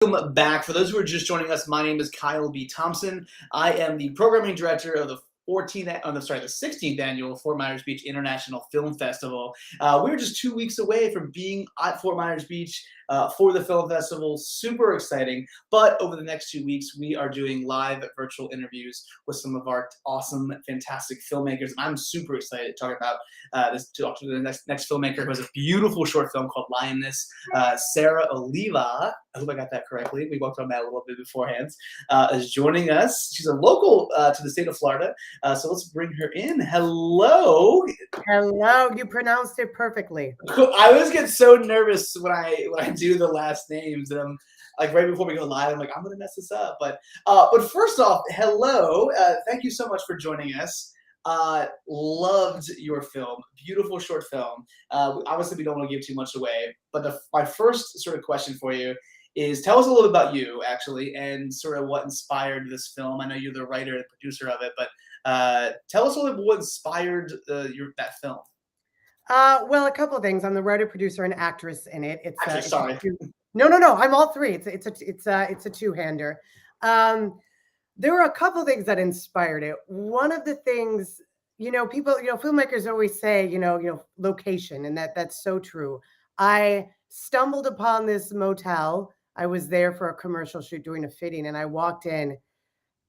Welcome back. For those who are just joining us, my name is Kyle B. Thompson. I am the programming director of the 16th annual Fort Myers Beach International Film Festival. We're just 2 weeks away from being at Fort Myers Beach for the film festival. Super exciting. But over the next 2 weeks, we are doing live virtual interviews with some of our awesome, fantastic filmmakers. And I'm super excited to talk about the next filmmaker who has a beautiful short film called Lioness, Sara Oliva. I hope I got that correctly. We worked on that a little bit beforehand. Is joining us. She's a local to the state of Florida. So let's bring her in. Hello. Hello. You pronounced it perfectly. I always get so nervous when I do the last names, and I'm like, right before we go live, I'm like, I'm gonna mess this up. But first off, hello. Thank you so much for joining us. Loved your film. Beautiful short film. Obviously, we don't want to give too much away, but my first sort of question for you is, tell us a little bit about you, actually, and sort of what inspired this film. I know you're the writer and producer of it, but tell us a little bit what inspired that film. Well, a couple of things. I'm the writer, producer, and actress in it. Sorry. No. I'm all three. It's a two-hander. There were a couple of things that inspired it. One of the things, people, filmmakers always say, location, and that's so true. I stumbled upon this motel. I was there for a commercial shoot doing a fitting, and I walked in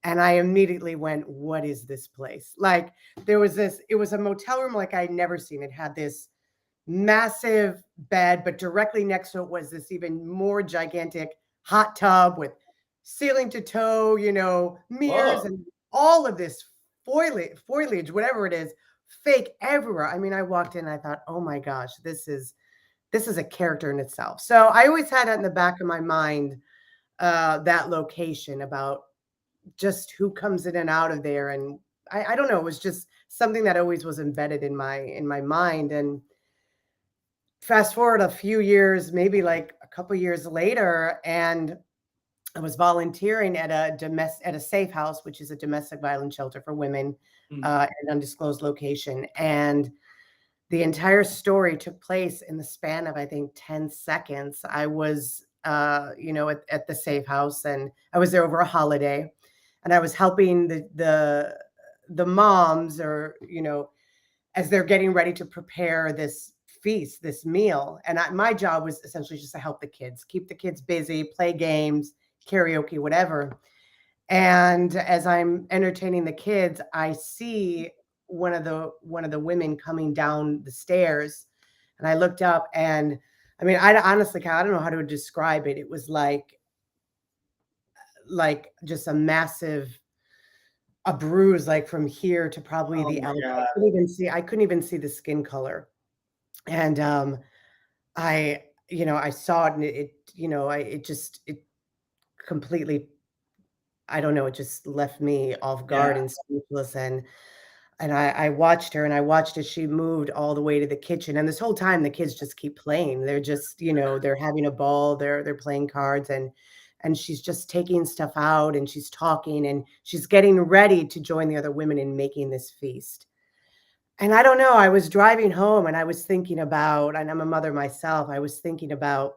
and I immediately went, what is this place? Like, it was a motel room like I'd never seen. It had this massive bed, but directly next to it was this even more gigantic hot tub with ceiling to toe, mirrors. Whoa. And all of this foliage, whatever it is, fake everywhere. I mean, I walked in and I thought, oh my gosh, this is a character in itself. So I always had that in the back of my mind, that location, about just who comes in and out of there. And I don't know, it was just something that always was embedded in my mind. And fast forward a few years, maybe like a couple of years later, and I was volunteering at a safe house, which is a domestic violence shelter for women, in an undisclosed location. And the entire story took place in the span of, I think, 10 seconds. I was, at the safe house, and I was there over a holiday, and I was helping the moms, or, as they're getting ready to prepare this feast, this meal. And my job was essentially just to help the kids, keep the kids busy, play games, karaoke, whatever. And as I'm entertaining the kids, I see one of the women coming down the stairs, and I looked up, and I mean, I honestly, I don't know how to describe it. It was like just a bruise, like from here to probably the elbow. I couldn't even see the skin color. And I saw it, and it completely, I don't know, it just left me off guard and speechless. And I watched her, and I watched as she moved all the way to the kitchen. And this whole time, the kids just keep playing. They're just, they're having a ball. They're playing cards, and she's just taking stuff out, and she's talking, and she's getting ready to join the other women in making this feast. And I don't know, I was driving home, and I was thinking about, and I'm a mother myself, I was thinking about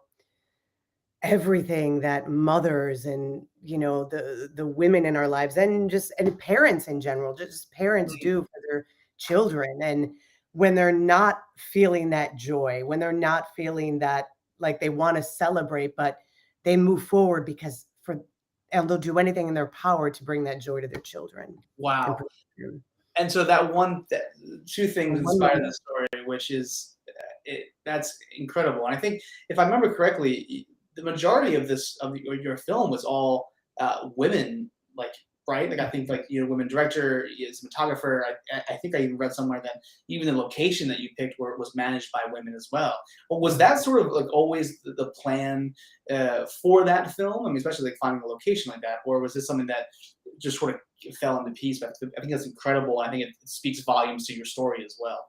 everything that mothers and, the women in our lives, and parents in general, just parents do for their children. And when they're not feeling that joy, when they're not feeling that, like, they want to celebrate, but they move forward and they'll do anything in their power to bring that joy to their children. Wow. And so two things inspired that story, which is, that's incredible. And I think, if I remember correctly, the majority of your film was all women, right? Like, I think, women director, cinematographer. I think I even read somewhere that even the location that you picked was managed by women as well. But was that sort of always the plan for that film? I mean, especially finding a location like that, or was this something that just sort of fell into piece? But I think that's incredible. I think it speaks volumes to your story as well.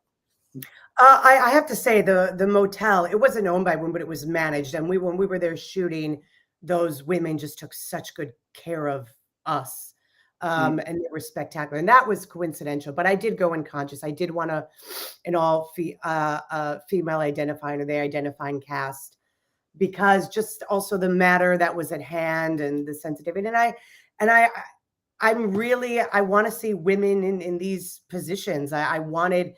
I have to say, the motel, it wasn't owned by women, but it was managed. And when we were there shooting, those women just took such good care of us. And they were spectacular. And that was coincidental. But I did go unconscious. I did want an all female identifying, or they identifying cast. because just also the matter that was at hand and the sensitivity. I want to see women in these positions. I wanted,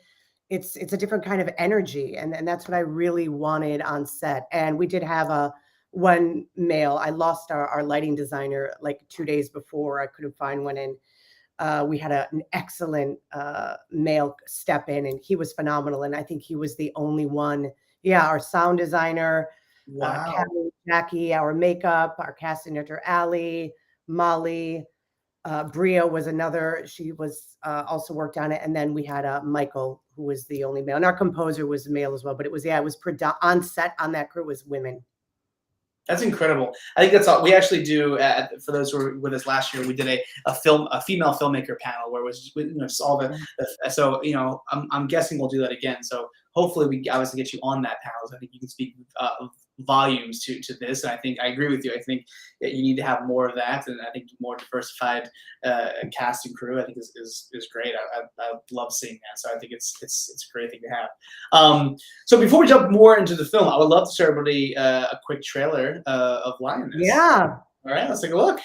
it's a different kind of energy. And that's what I really wanted on set. And we did have one male. I lost our lighting designer like 2 days before. I couldn't find one. And we had an excellent male step in, and he was phenomenal. And I think he was the only one. Yeah, our sound designer, Wow. Jackie, our makeup, our casting director, Allie, Molly, Bria was another. She was also worked on it. And then we had Michael, who was the only male. And our composer was male as well. But it was on set on that crew was women. That's incredible. I think that's all we actually do. For those who were with us last year, we did a female filmmaker panel where it was just all the. So I'm guessing we'll do that again. So hopefully we obviously get you on that panel. So I think you can speak volumes to this. And I think I agree with you. I think that you need to have more of that, and I think more diversified cast and crew. I think is great. I love seeing that. So I think it's a great thing to have. So before we jump more into the film, I would love to show everybody a quick trailer of Lioness. Yeah. All right, let's take a look.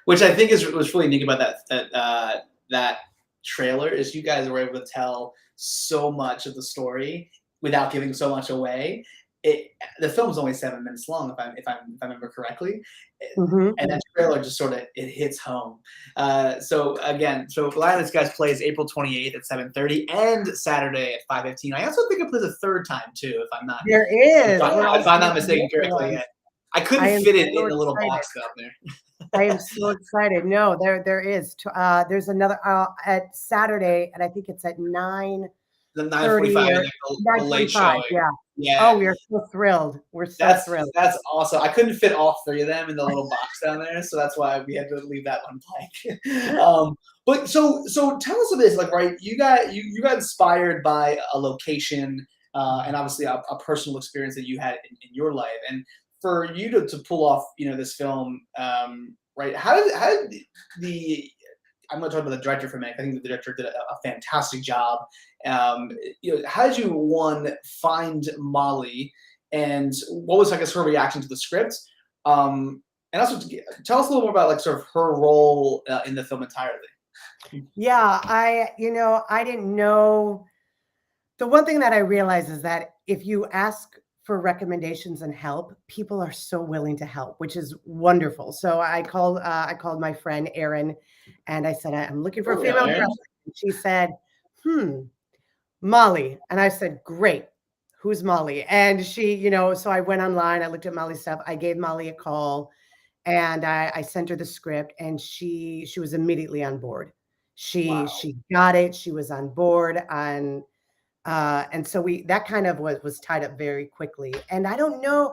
Which I think was really neat about that trailer is you guys were able to tell so much of the story without giving so much away. The film's only 7 minutes long, if I remember correctly, and that trailer just sort of it hits home. So Lioness guys plays April 28th at 7:30 and Saturday at 5:15. I also think it plays a third time too, if I'm not. There is. If I'm not mistaken correctly. I couldn't fit it in the little box down there. I am so excited. No, there is. There's another at Saturday, and I think it's at 9. The 9:45, the late showing. Yeah. Oh, we are so thrilled. We're so thrilled. That's awesome. I couldn't fit all 3 of them in the little box down there, so that's why we had to leave that one blank. But so tell us of this. Like, right, you got inspired by a location, and obviously a personal experience that you had in your life, and for you to pull off, this film, right? How did the I'm not talking about the director for a minute. I think the director did a fantastic job. How did you find Molly, and what was her reaction to the script? And also tell us a little more about sort of her role in the film entirely. Yeah, I didn't know. The one thing that I realized is that if you ask for recommendations and help, people are so willing to help, which is wonderful. So I called my friend Erin, and I said, I'm looking for a female director. She said, Molly. And I said, great. Who's Molly? And she, so I went online, I looked at Molly's stuff. I gave Molly a call, and I sent her the script, and she was immediately on board. She got it. She was on board, and so that kind of was tied up very quickly. And I don't know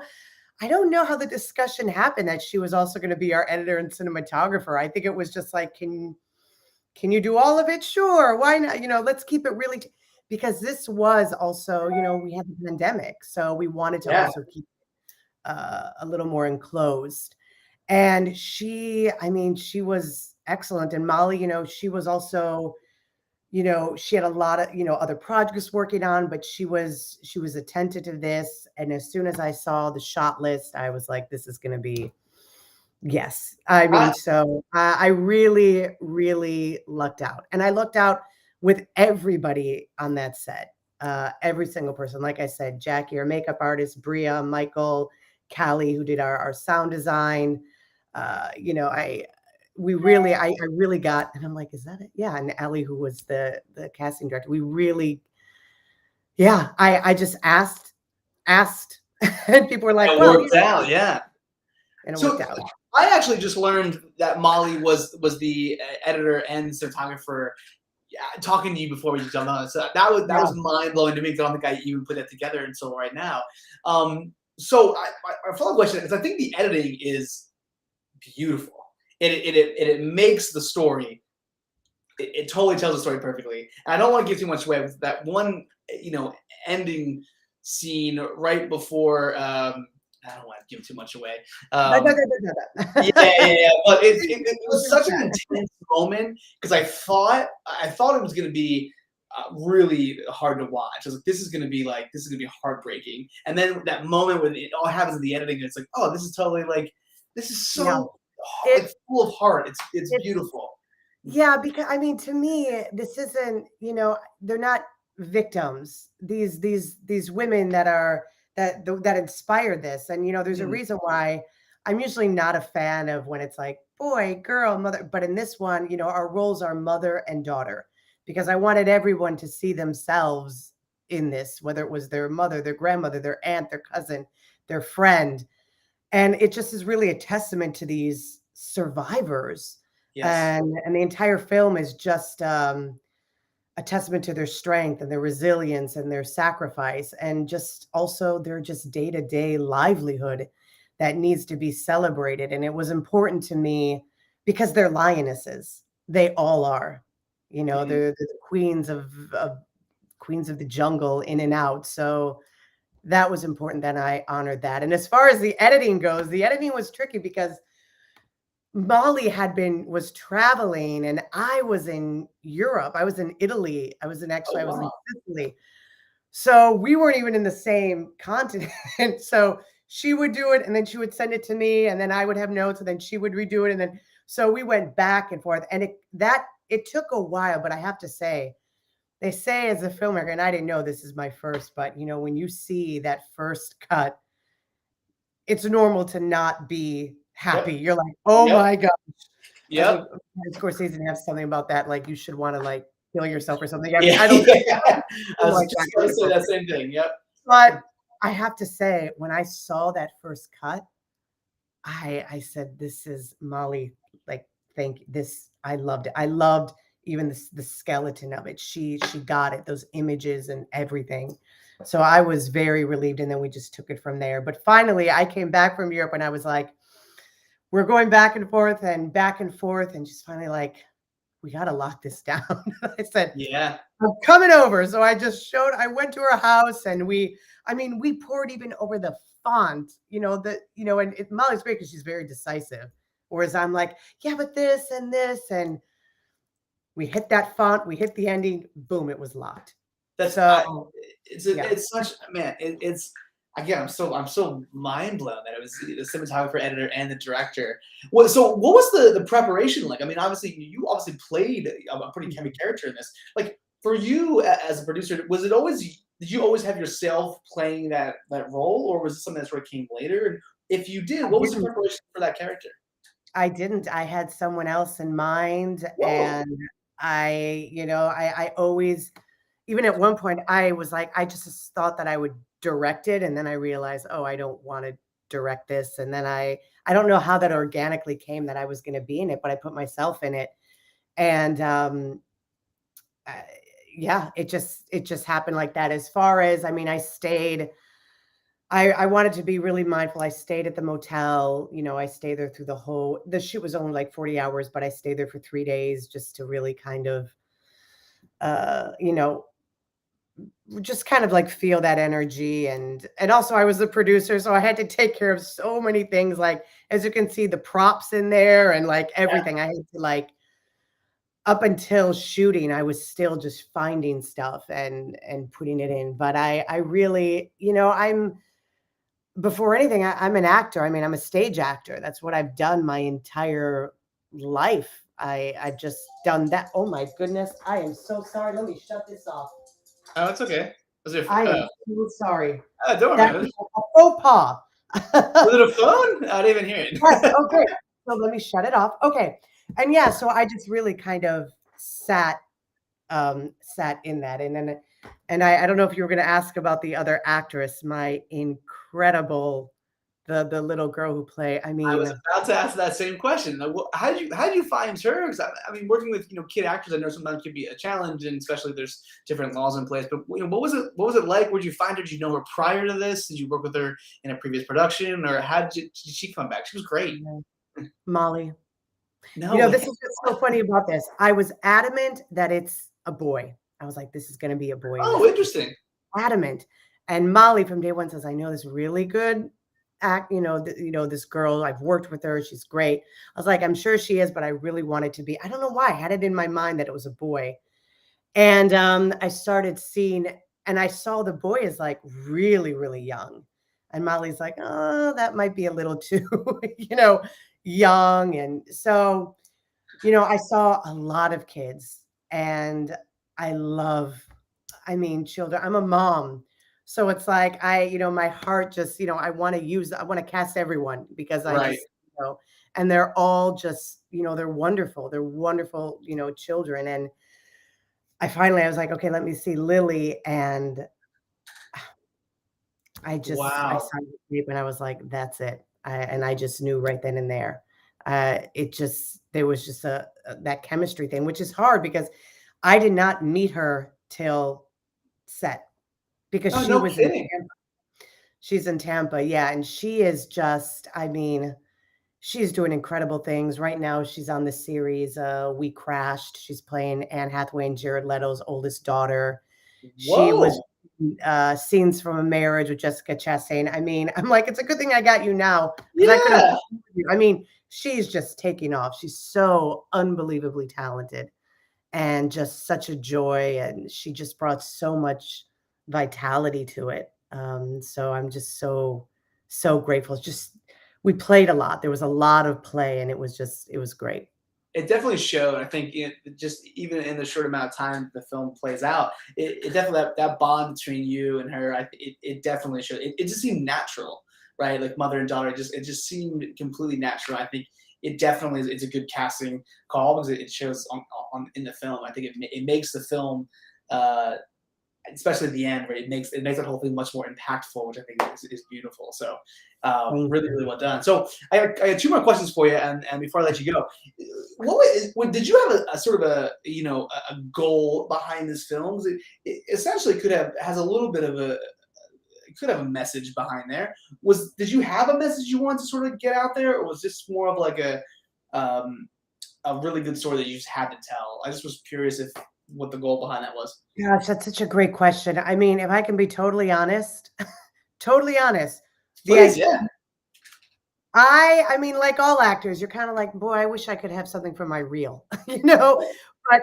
how the discussion happened that she was also going to be our editor and cinematographer. I think it was just like, can you do all of it? Sure. Why not? Let's keep it really, because this was also, we had the pandemic. So we wanted to also keep a little more enclosed. And she was excellent. And Molly, she was also, she had a lot of, other projects working on, but she was attentive to this. And as soon as I saw the shot list, I was like, this is going to be, yes. So I really, really lucked out. And I lucked out with everybody on that set. Every single person, like I said, Jackie, our makeup artist, Bria, Michael, Callie, who did our sound design. I really got, and I'm like, is that it? Yeah. And Allie, who was the casting director, we really, I just asked, and people were like, it worked out. Yeah. And it worked out. I actually just learned that Molly was the editor and cinematographer. Talking to you before we jumped on it. So that was mind blowing to me, because I don't think I even put that together until right now. So my follow-up question is, I think the editing is beautiful. it makes the story. It totally tells the story perfectly. And I don't want to give too much away with that one, ending scene right before. I don't want to give too much away. Yeah. But it was such an intense moment because I thought it was going to be really hard to watch. I was like, this is going to be heartbreaking. And then that moment when it all happens in the editing, and it's like, oh, this is totally like, this is so it's full of heart. It's beautiful. Yeah, because I mean, to me, this isn't, they're not victims. These women that inspired this. And, there's a reason why I'm usually not a fan of when it's like boy, girl, mother. But in this one, our roles are mother and daughter, because I wanted everyone to see themselves in this, whether it was their mother, their grandmother, their aunt, their cousin, their friend. And it just is really a testament to these survivors. Yes. And the entire film is just a testament to their strength and their resilience and their sacrifice, and just also their just day-to-day livelihood that needs to be celebrated. And it was important to me because they're lionesses. They all are, they're the queens of the jungle, in and out. So that was important that I honored that. And as far as the editing goes, the editing was tricky because Molly was traveling and I was in Europe. I was in Italy. I was in Sicily. So we weren't even in the same continent. So she would do it and then she would send it to me and then I would have notes and then she would redo it. And then, so we went back and forth, and it took a while, but I have to say, they say as a filmmaker, and I didn't know this is my first, but when you see that first cut, it's normal to not be happy. You're like, oh my gosh. Yep. Scorsese has something about that. Like, you should want to like kill yourself or something. I don't I was just going to say that same thing. Yep. But I have to say, when I saw that first cut, I said, this is Molly. Like, thank this. I loved it. I loved even the skeleton of it. She got it, those images and everything. So I was very relieved. And then we just took it from there. But finally, I came back from Europe and I was like, we're going back and forth and just finally like, we got to lock this down. I said, yeah, I'm coming over. So I went to her house and we poured even over the font, and Molly's great because she's very decisive. Whereas I'm like, yeah, but this and this. And we hit that font, we hit the ending, boom, it was locked. It's such, man, it's, again, I'm so mind blown that it was the cinematographer, editor, and the director. So what was the preparation like? I mean, obviously you played a pretty heavy character in this. Like, for you as a producer, did you always have yourself playing that role, or was it something that sort of came later? And if you did, what was the preparation for that character? I didn't. I had someone else in mind. Whoa. And I always, even at one point, I was like, I just thought that I would direct it. And then I realized, oh, I don't want to direct this. And then I don't know how that organically came that I was going to be in it, but I put myself in it. And it just happened like that. As far as, I stayed, I wanted to be really mindful. I stayed at the motel, I stayed there through the shoot was only like 40 hours, but I stayed there for 3 days just to really kind of, just kind of like feel that energy. And also I was the producer, so I had to take care of so many things. Like, as you can see, the props in there and like everything. I had to like, up until shooting, I was still just finding stuff and putting it in. But I really, before anything, I'm an actor. I'm a stage actor. That's what I've done my entire life. I've just done that. Oh my goodness. I am so sorry. Let me shut this off. Oh, it's okay. I am so sorry. Don't worry. A faux pas. Was it a phone? I didn't even hear it. Yes, okay. So let me shut it off. Okay. And yeah, so I just really kind of sat in that. And I don't know if you were going to ask about the other actress, my incredible, the little girl who played. I was about to ask that same question. How did you find her? Because working with kid actors, I know sometimes can be a challenge, and especially if there's different laws in place. But what was it like? Where did you find her? Did you know her prior to this? Did you work with her in a previous production, or did she come back? She was great. Molly. No way. This is what's so funny about this. I was adamant that it's a boy. I was like, this is going to be a boy. Oh, interesting. Adamant. And Molly from day one says, I know this really good this girl, I've worked with her. She's great. I was like, I'm sure she is, but I really want it to be, I don't know why I had it in my mind that it was a boy. And I started seeing, and I saw the boy is like really, really young. And Molly's like, oh, that might be a little too, young. And so, I saw a lot of kids, and I children. I'm a mom. So it's like, my heart just, I want to cast everyone because I Right. just, and they're all just, they're wonderful. They're wonderful, children. And I was like, okay, let me see Lily. And I Wow. saw the tape and I was like, that's it. And I just knew right then and there. There was just that chemistry thing, which is hard because I did not meet her till set because Oh, she no was in kidding. Tampa. She's in Tampa. Yeah. And she is just, she's doing incredible things. Right now, she's on the series We Crashed. She's playing Anne Hathaway and Jared Leto's oldest daughter. She was Whoa. Scenes from a Marriage with Jessica Chastain. I'm like, it's a good thing I got you now because I could have. Yeah. She's just taking off. She's so unbelievably talented and just such a joy. And she just brought so much vitality to it. So I'm just so, so grateful. It's just, we played a lot. There was a lot of play and it was great. It definitely showed. I think just even in the short amount of time the film plays out, it definitely that bond between you and her. It definitely showed. It just seemed natural, right? Like mother and daughter. It just seemed completely natural. I think it definitely it's a good casting call because it shows on in the film. I think it makes the film. Especially at the end, where it makes that whole thing much more impactful, which I think is beautiful. So, really, really well done. So, I got two more questions for you, and before I let you go, did you have a sort of a goal behind this film? 'Cause it essentially has a little bit of it could have a message behind there. Did you have a message you wanted to sort of get out there, or was this more of like a really good story that you just had to tell? I just was curious what the goal behind that was. Gosh, that's such a great question. If I can be totally honest, totally honest, Please, yeah. like all actors, you're kind of like, boy, I wish I could have something for my reel, but Okay. but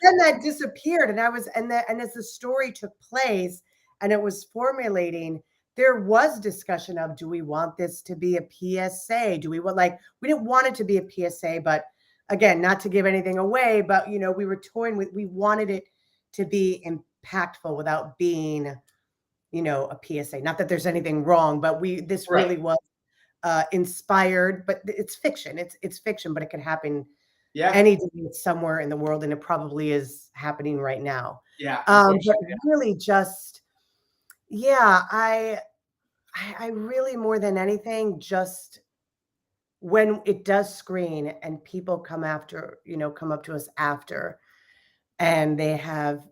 then that disappeared. And as the story took place and it was formulating, there was discussion of, do we want this to be a PSA? We didn't want it to be a PSA, but again, not to give anything away, but we were toying with, we wanted it to be impactful without being, a PSA. Not that there's anything wrong, but this Right. really was inspired, but it's fiction. It's fiction, but it can happen Yeah. any day somewhere in the world, and it probably is happening right now. Yeah. But Unfortunately, yeah. really just, yeah, I really more than anything, just when it does screen and people come up to us after and they're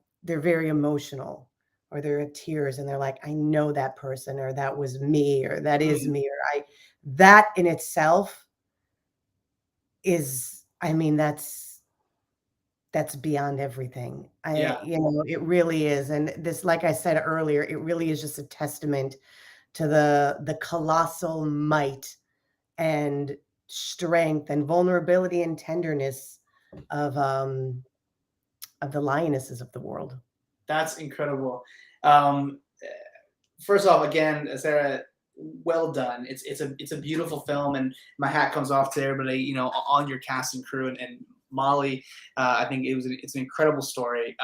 very emotional or they're in tears and they're like, I know that person, or that was me, or that is Mhm. me, that in itself is, that's beyond everything. Yeah. It really is. And this, like I said earlier, it really is just a testament to the colossal might and strength and vulnerability and tenderness of the lionesses of the world. That's incredible. Um, First off, again, Sarah, well done. It's a beautiful film, and my hat comes off to everybody, on your cast and crew, and Molly. I think it's an incredible story.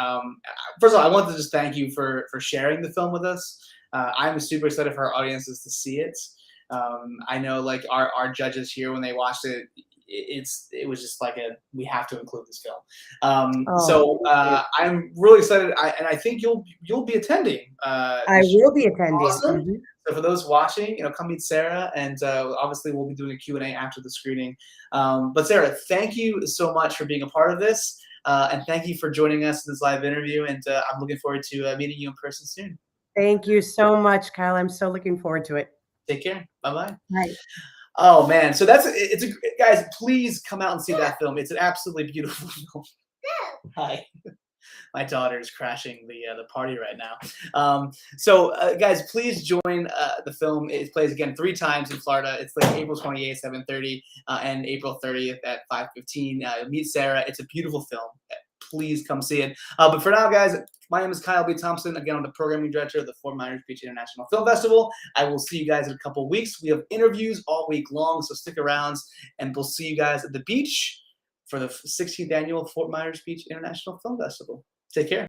First of all, I want to just thank you for sharing the film with us. I'm super excited for our audiences to see it. I know, like our judges here, when they watched it, it was just like we have to include this film. So I'm really excited, and I think you'll be attending. I will be attending. Awesome. Mhm. So for those watching, come meet Sarah, and obviously we'll be doing a Q&A after the screening. But Sarah, thank you so much for being a part of this, and thank you for joining us in this live interview. And I'm looking forward to meeting you in person soon. Thank you so much, Kyle. I'm so looking forward to it. Take care. Bye-bye. Right. Oh man, so guys, please come out and see that film. It's an absolutely beautiful film. Hi. My daughter is crashing the party right now. Guys, please join the film. It plays again 3 times in Florida. It's like April 28th, 7:30, and April 30th at 5:15. Meet Sarah. It's a beautiful film. Please come see it. But for now, guys, my name is Kyle B. Thompson. Again, I'm the programming director of the Fort Myers Beach International Film Festival. I will see you guys in a couple weeks. We have interviews all week long, so stick around, and we'll see you guys at the beach for the 16th annual Fort Myers Beach International Film Festival. Take care.